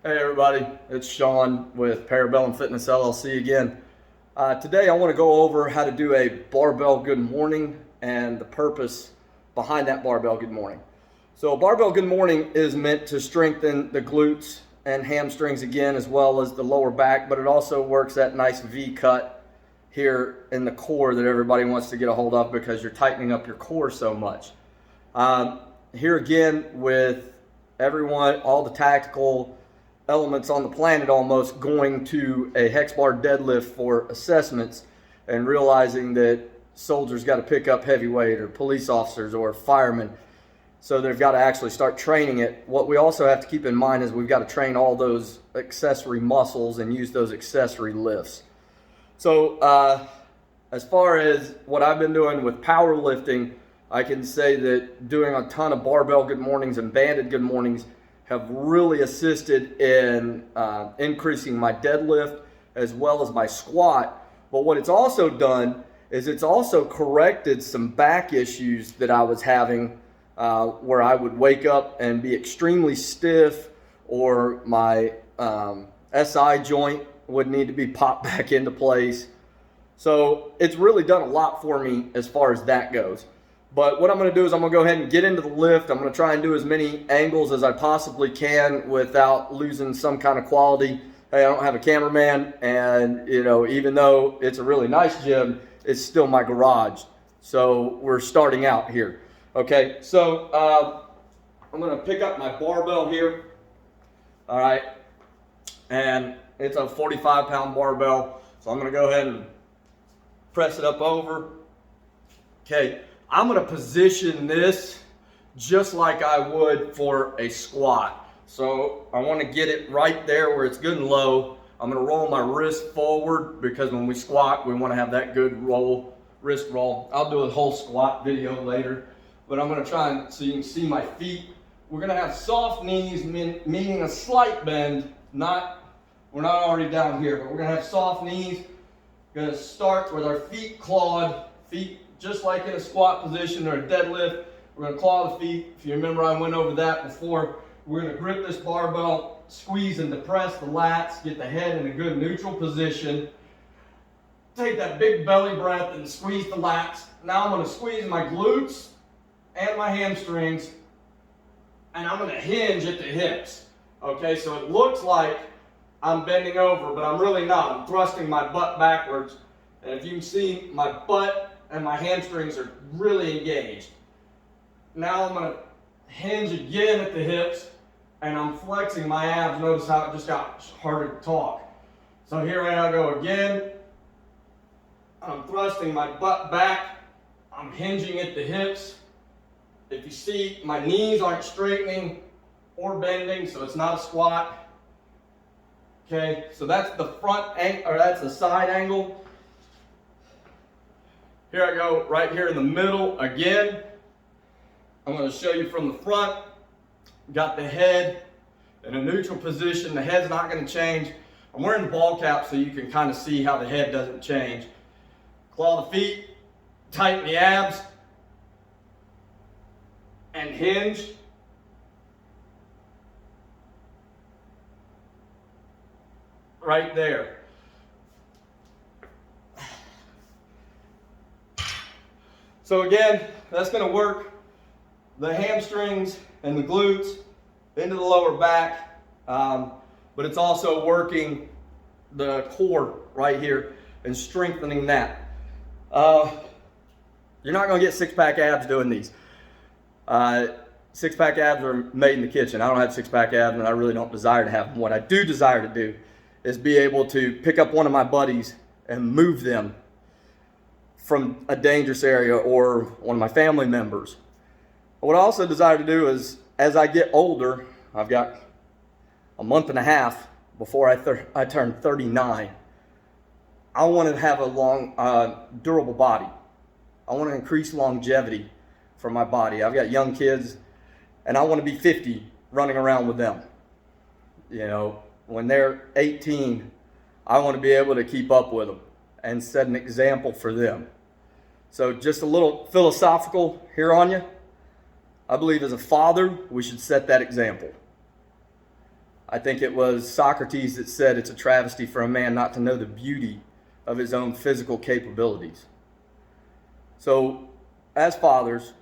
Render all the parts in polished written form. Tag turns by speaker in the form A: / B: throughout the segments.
A: Hey everybody, it's Sean with Barbell and Fitness LLC again. Today I want to go over how to do a barbell good morning and the purpose behind that barbell good morning. So barbell good morning is meant to strengthen the glutes and hamstrings again, as well as the lower back, but it also works that nice V cut here in the core that everybody wants to get a hold of because you're tightening up your core so much. Here again with everyone, all the tactical elements on the planet almost going to a hex bar deadlift for assessments and realizing that soldiers got to pick up heavy weight, or police officers or firemen, so they've got to actually start training it. What we also have to keep in mind is we've got to train all those accessory muscles and use those accessory lifts. So as far as what I've been doing with powerlifting, I can say that doing a ton of barbell good mornings and banded good mornings have really assisted in increasing my deadlift as well as my squat. But what it's also done is it's also corrected some back issues that I was having, where I would wake up and be extremely stiff, or my SI joint would need to be popped back into place. So it's really done a lot for me as far as that goes. But what I'm going to do is I'm going to go ahead and get into the lift. I'm going to try and do as many angles as I possibly can without losing some kind of quality. Hey, I don't have a cameraman, and even though it's a really nice gym, it's still my garage. So we're starting out here. Okay, so I'm going to pick up my barbell here. All right, and it's a 45-pound barbell. So I'm going to go ahead and press it up over. Okay. I'm going to position this just like I would for a squat. So I want to get it right there where it's good and low. I'm going to roll my wrist forward because when we squat, we want to have that good wrist roll. I'll do a whole squat video later, but I'm going to try and so you can see my feet. We're going to have soft knees, meaning a slight bend. We're not already down here, but we're going to have soft knees. We're going to start with our feet clawed, just like in a squat position or a deadlift. We're going to claw the feet. If you remember, I went over that before. We're going to grip this barbell, squeeze and depress the lats, get the head in a good neutral position. Take that big belly breath and squeeze the lats. Now I'm going to squeeze my glutes and my hamstrings, and I'm going to hinge at the hips. Okay, so it looks like I'm bending over, but I'm really not. I'm thrusting my butt backwards. And if you can see, my butt and my hamstrings are really engaged. Now I'm going to hinge again at the hips, and I'm flexing my abs. Notice how it just got harder to talk. So here I go again. I'm thrusting my butt back. I'm hinging at the hips. If you see, my knees aren't straightening or bending, so it's not a squat. Okay, so that's the front angle, or that's the side angle. Here I go, right here in the middle again. I'm going to show you from the front. Got the head in a neutral position. The head's not going to change. I'm wearing the ball cap so you can kind of see how the head doesn't change. Claw the feet, tighten the abs, and hinge. Right there. So again, that's going to work the hamstrings and the glutes into the lower back, but it's also working the core right here and strengthening that. You're not going to get six-pack abs doing these. Six-pack abs are made in the kitchen. I don't have six-pack abs, and I really don't desire to have them. What I do desire to do is be able to pick up one of my buddies and move them from a dangerous area, or one of my family members. What I also desire to do is, as I get older, I've got a month and a half before I turn 39. I want to have a long, durable body. I want to increase longevity for my body. I've got young kids, and I want to be 50 running around with them. When they're 18, I want to be able to keep up with them and set an example for them. So just a little philosophical here on you. I believe as a father, we should set that example. I think it was Socrates that said it's a travesty for a man not to know the beauty of his own physical capabilities. So, as fathers,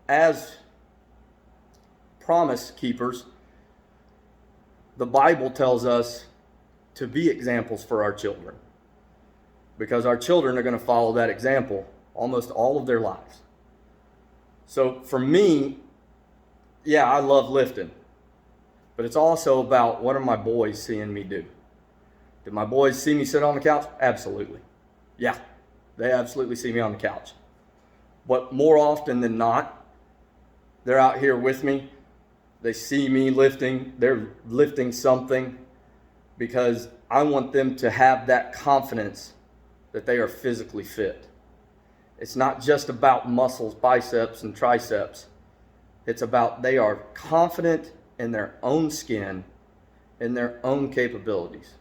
A: as promise keepers, the Bible tells us to be examples for our children, because our children are going to follow that example almost all of their lives. So for me, yeah, I love lifting, but it's also about what are my boys seeing me do? Did my boys see me sit on the couch? Absolutely. Yeah, they absolutely see me on the couch. But more often than not, they're out here with me. They see me lifting. They're lifting something because I want them to have that confidence that they are physically fit. It's not just about muscles, biceps, and triceps. It's about they are confident in their own skin, in their own capabilities.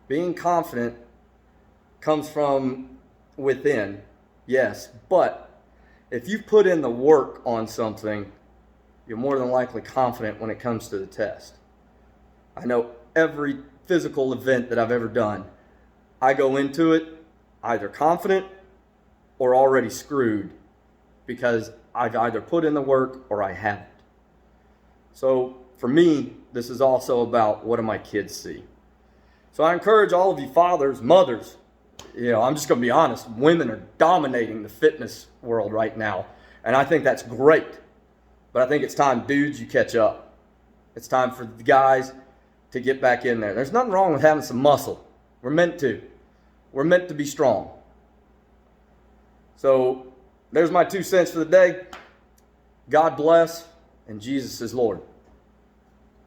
A: Being confident comes from within, yes, but if you put in the work on something, you're more than likely confident when it comes to the test. I know every physical event that I've ever done, I go into it either confident or already screwed because I've either put in the work or I haven't. So for me, this is also about what do my kids see. So I encourage all of you fathers, mothers, I'm just going to be honest, women are dominating the fitness world right now, and I think that's great. But I think it's time, dudes, you catch up. It's time for the guys to get back in there. There's nothing wrong with having some muscle. We're meant to. We're meant to be strong. So there's my 2 cents for the day. God bless, and Jesus is Lord.